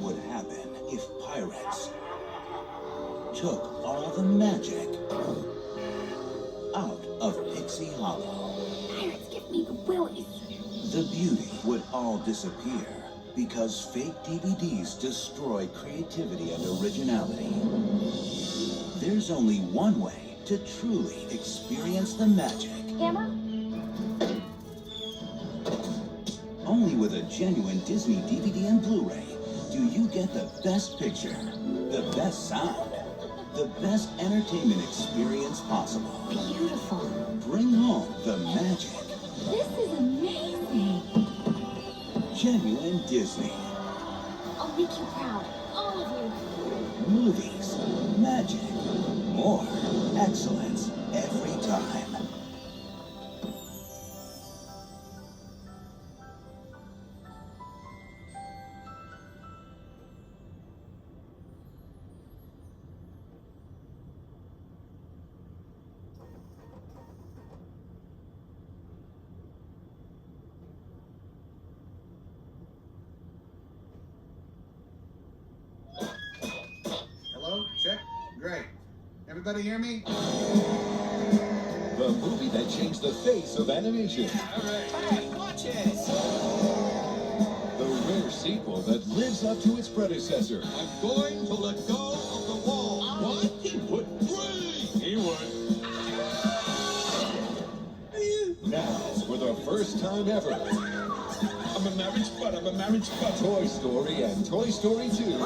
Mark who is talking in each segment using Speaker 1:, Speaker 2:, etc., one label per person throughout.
Speaker 1: would happen if pirates took all the magic out of Pixie Hollow.
Speaker 2: Pirates give me the willies.
Speaker 1: The beauty would all disappear because fake DVDs destroy creativity and originality. There's only one way to truly experience the magic.
Speaker 2: Hammer?
Speaker 1: Only with a genuine Disney DVD and Blu-ray do you get the best picture, the best sound, the best entertainment experience possible.
Speaker 2: Beautiful.
Speaker 1: Bring home the magic.
Speaker 2: This is amazing.
Speaker 1: Genuine Disney.
Speaker 2: I'll make you proud. All of you.
Speaker 1: Movies, magic, more excellence every time.
Speaker 3: Hello? Check? Great. Everybody hear me?
Speaker 4: The movie that changed the face of animation.
Speaker 5: Hey, watch it!
Speaker 4: The rare sequel that lives up to its predecessor.
Speaker 5: I'm going to let go of the wall.
Speaker 4: What? He wouldn't.
Speaker 5: He would.
Speaker 4: Now, for the first time ever,
Speaker 5: I'm a marriage butt.
Speaker 4: Toy Story and Toy Story 2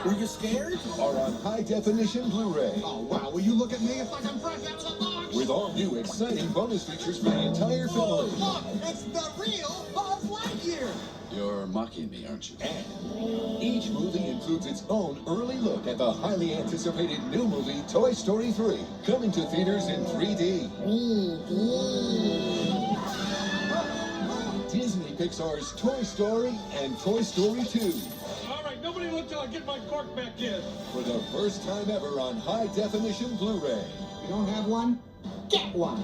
Speaker 3: Were you scared?
Speaker 4: are on high-definition Blu-ray.
Speaker 3: Oh, wow. Will you look at me? It's like I'm fresh out of the box.
Speaker 4: With all new exciting bonus features for the entire family.
Speaker 3: Look, it's the real Buzz Lightyear.
Speaker 5: You're mocking me, aren't you?
Speaker 4: And each movie includes its own early look at the highly anticipated new movie, Toy Story 3, coming to theaters in 3D. Disney Pixar's Toy Story and Toy Story 2.
Speaker 5: All right, nobody look till I get my cork back in.
Speaker 4: For the first time ever on high-definition Blu-ray.
Speaker 3: You don't have one? Get one.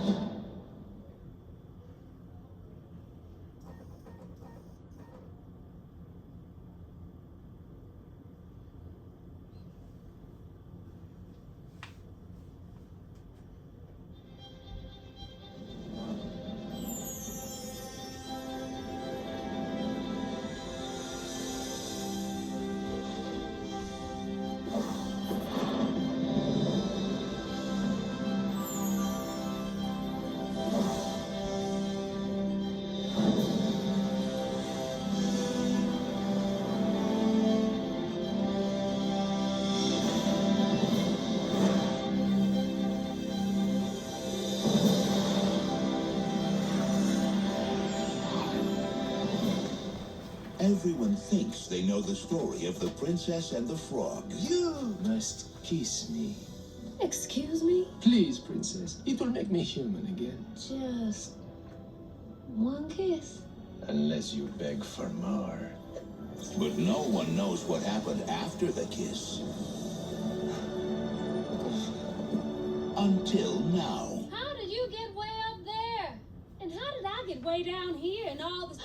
Speaker 1: Everyone thinks they know the story of the Princess and the Frog.
Speaker 6: You must kiss me.
Speaker 2: Excuse me?
Speaker 6: Please, princess. It will make me human again.
Speaker 2: Just one kiss.
Speaker 6: Unless you beg for more.
Speaker 1: But no one knows what happened after the kiss. Until now.
Speaker 7: How did you get way up there? And how did I get way down here and all this?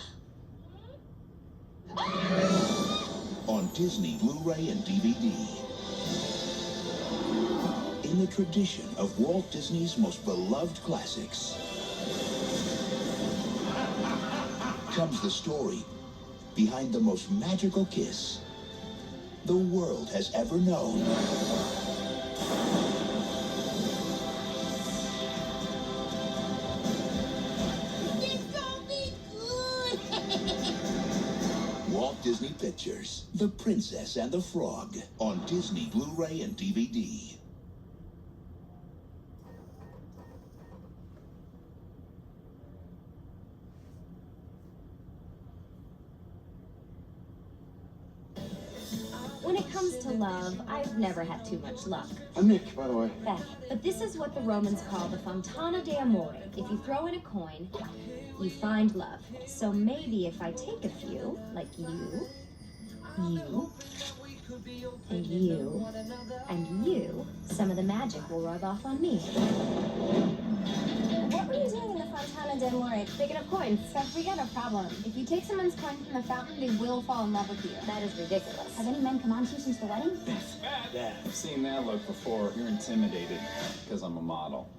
Speaker 1: On Disney Blu-ray and DVD. In the tradition of Walt Disney's most beloved classics comes the story behind the most magical kiss the world has ever known. Walt Disney Pictures, The Princess and the Frog, on Disney Blu-ray and DVD.
Speaker 2: When it comes to love, I've never had too much luck.
Speaker 3: I'm Nick, by the way.
Speaker 2: Beth. But this is what the Romans call the Fontana de Amore. If you throw in a coin, you find love. So maybe if I take a few, like you, And you, and you, some of the magic will rub off on me.
Speaker 8: What were you doing in the Fontana de Amore? Picking up coins.
Speaker 2: Steph, we got a problem. If you take someone's coin from the fountain, they will fall in love with you.
Speaker 8: That is ridiculous.
Speaker 2: Have any men come on to you since the wedding?
Speaker 9: Yeah, I've seen that look before. You're intimidated because I'm a model.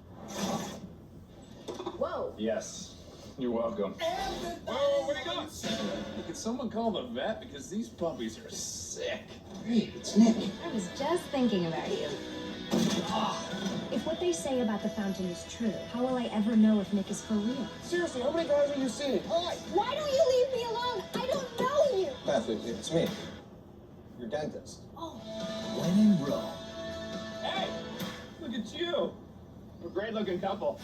Speaker 8: Whoa.
Speaker 9: Yes, you're welcome.
Speaker 5: Whoa, what do you got?
Speaker 9: Could someone call the vet because these puppies are sick?
Speaker 3: Hey, it's Nick.
Speaker 2: I was just thinking about you. If what they say about the fountain is true, how will I ever know if Nick is for real?
Speaker 3: Seriously, how many guys are you seeing? Hi.
Speaker 8: Why don't you leave me alone? I don't know you.
Speaker 3: Beth, it's me. Your dentist.
Speaker 1: When in Rome,
Speaker 9: Hey, look at you. We're a great-looking couple.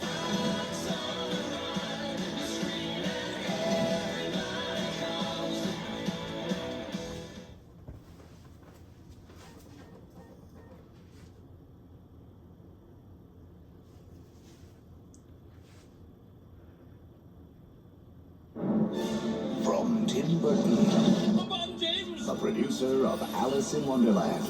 Speaker 1: from Tim Burton, the producer of Alice in Wonderland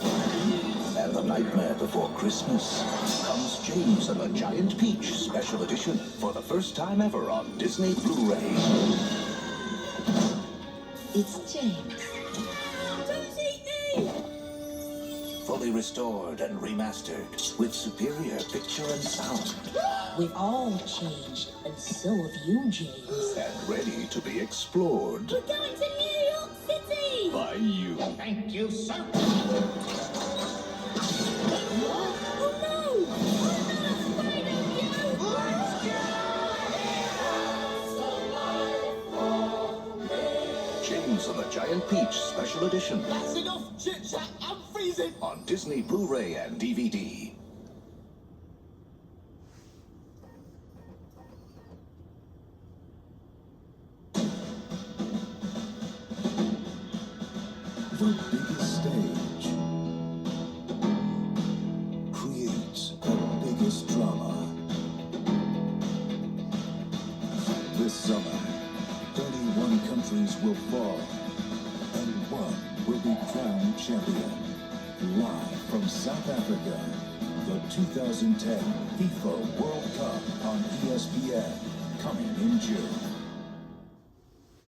Speaker 1: and The Nightmare Before Christmas, comes James and the Giant Peach Special Edition for the first time ever on Disney Blu-Ray. It's James.
Speaker 8: Don't eat me.
Speaker 1: Fully restored and remastered with superior picture and sound.
Speaker 10: We've all changed, and so have you, James.
Speaker 1: And ready to be explored
Speaker 8: We're going to New York City.
Speaker 1: by you.
Speaker 3: Thank you, sir.
Speaker 8: Oh no! I'm not afraid of you.
Speaker 1: James and the Giant Peach Special Edition
Speaker 3: That's enough chit-chat. I'm freezing.
Speaker 1: on Disney Blu-ray and DVD. The biggest stage creates the biggest drama. This summer, 31 countries will fall, and one will be crowned champion. Live from South Africa, the 2010 FIFA World Cup on ESPN, coming in June.